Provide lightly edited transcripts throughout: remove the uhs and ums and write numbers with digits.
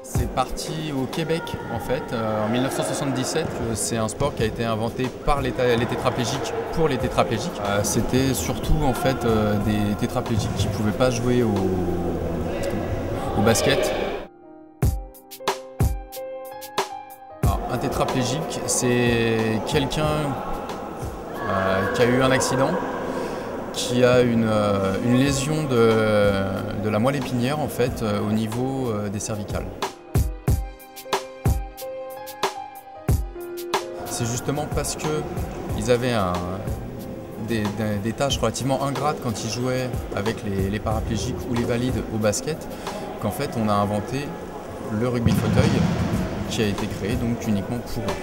C'est parti au Québec en fait, en 1977. C'est un sport qui a été inventé par les tétraplégiques pour les tétraplégiques. C'était surtout en fait des tétraplégiques qui ne pouvaient pas jouer au basket. Alors, un tétraplégique, c'est quelqu'un qui a eu un accident, qui a une lésion de la moelle épinière en fait, au niveau des cervicales. C'est justement parce qu'ils avaient des tâches relativement ingrates quand ils jouaient avec les paraplégiques ou les valides au basket qu'en fait on a inventé le rugby fauteuil qui a été créé donc uniquement pour eux.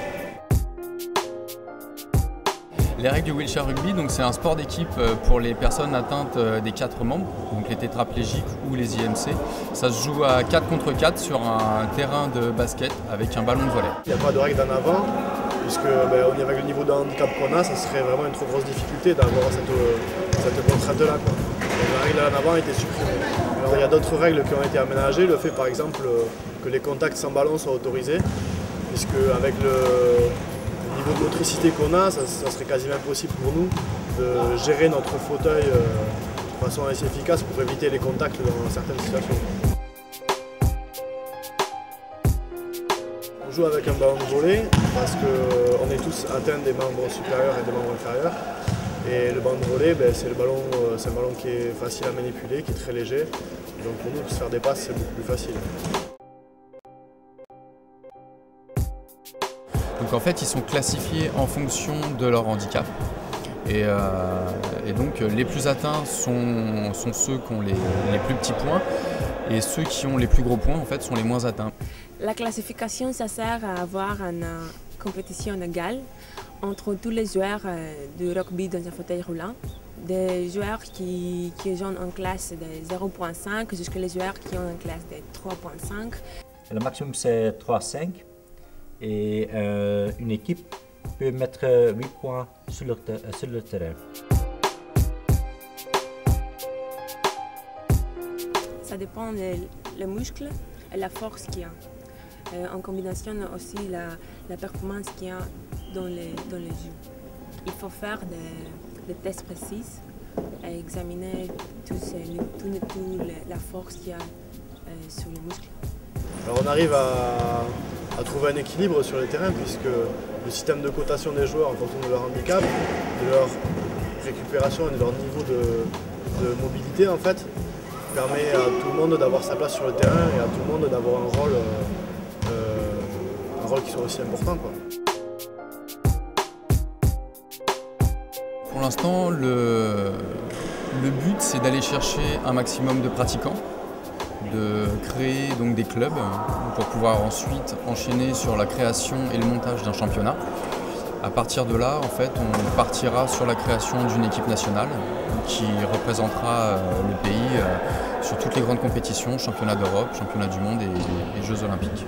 Les règles du wheelchair rugby, c'est un sport d'équipe pour les personnes atteintes des 4 membres, donc les tétraplégiques ou les IMC. Ça se joue à 4 contre 4 sur un terrain de basket avec un ballon de volley. Il n'y a pas de règle d'en avant, puisque avec le niveau de handicap qu'on a, ça serait vraiment une trop grosse difficulté d'avoir cette contrainte-là. La règle d'en avant a été supprimée. Alors, il y a d'autres règles qui ont été aménagées, le fait par exemple que les contacts sans ballon soient autorisés, puisque avec le niveau de motricité qu'on a, ça serait quasiment impossible pour nous de gérer notre fauteuil de façon assez efficace pour éviter les contacts dans certaines situations. On joue avec un ballon de volley parce qu'on est tous atteints des membres supérieurs et des membres inférieurs. Et le ballon de volley, c'est un ballon qui est facile à manipuler, qui est très léger. Donc pour nous, faire des passes, c'est beaucoup plus facile. Donc en fait, ils sont classifiés en fonction de leur handicap. Et donc les plus atteints sont ceux qui ont les plus petits points et ceux qui ont les plus gros points en fait sont les moins atteints. La classification, ça sert à avoir une compétition égale entre tous les joueurs de rugby dans un fauteuil roulant, des joueurs qui jouent en classe de 0.5 jusqu'à les joueurs qui ont une classe de 3.5. Le maximum c'est 3,5 et une équipe peut mettre 8 points sur le terrain. Ça dépend des muscles et la force qu'il y a. En combination aussi la performance qu'il y a dans les jeux. Il faut faire des tests précis et examiner toute la force qu'il y a sur les muscles. Alors on arrive à trouver un équilibre sur les terrains puisque le système de cotation des joueurs en fonction de leur handicap, de leur récupération et de leur niveau de mobilité en fait, permet à tout le monde d'avoir sa place sur le terrain et à tout le monde d'avoir un rôle qui soit aussi important, quoi. Pour l'instant, le but c'est d'aller chercher un maximum de pratiquants, de créer donc des clubs pour pouvoir ensuite enchaîner sur la création et le montage d'un championnat. À partir de là, en fait, on partira sur la création d'une équipe nationale qui représentera le pays sur toutes les grandes compétitions, championnats d'Europe, championnats du monde et Jeux olympiques.